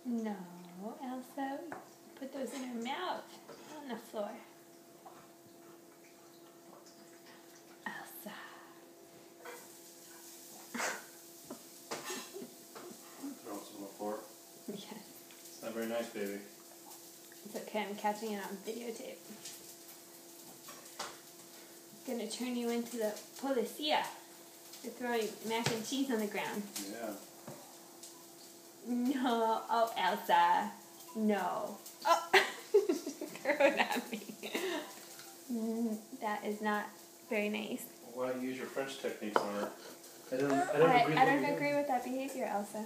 No, Elsa. Put those in her mouth. On the floor. Elsa. Throw some on the floor. Yes. It's not very nice, baby. It's okay, I'm catching it on videotape. I'm gonna turn you into the policia. You're throwing mac and cheese on the ground. Yeah. No. Oh, Elsa. No. Oh! Throw it at me. That is not very nice. Why do you use your French techniques on her? I don't agree with that behavior, Elsa.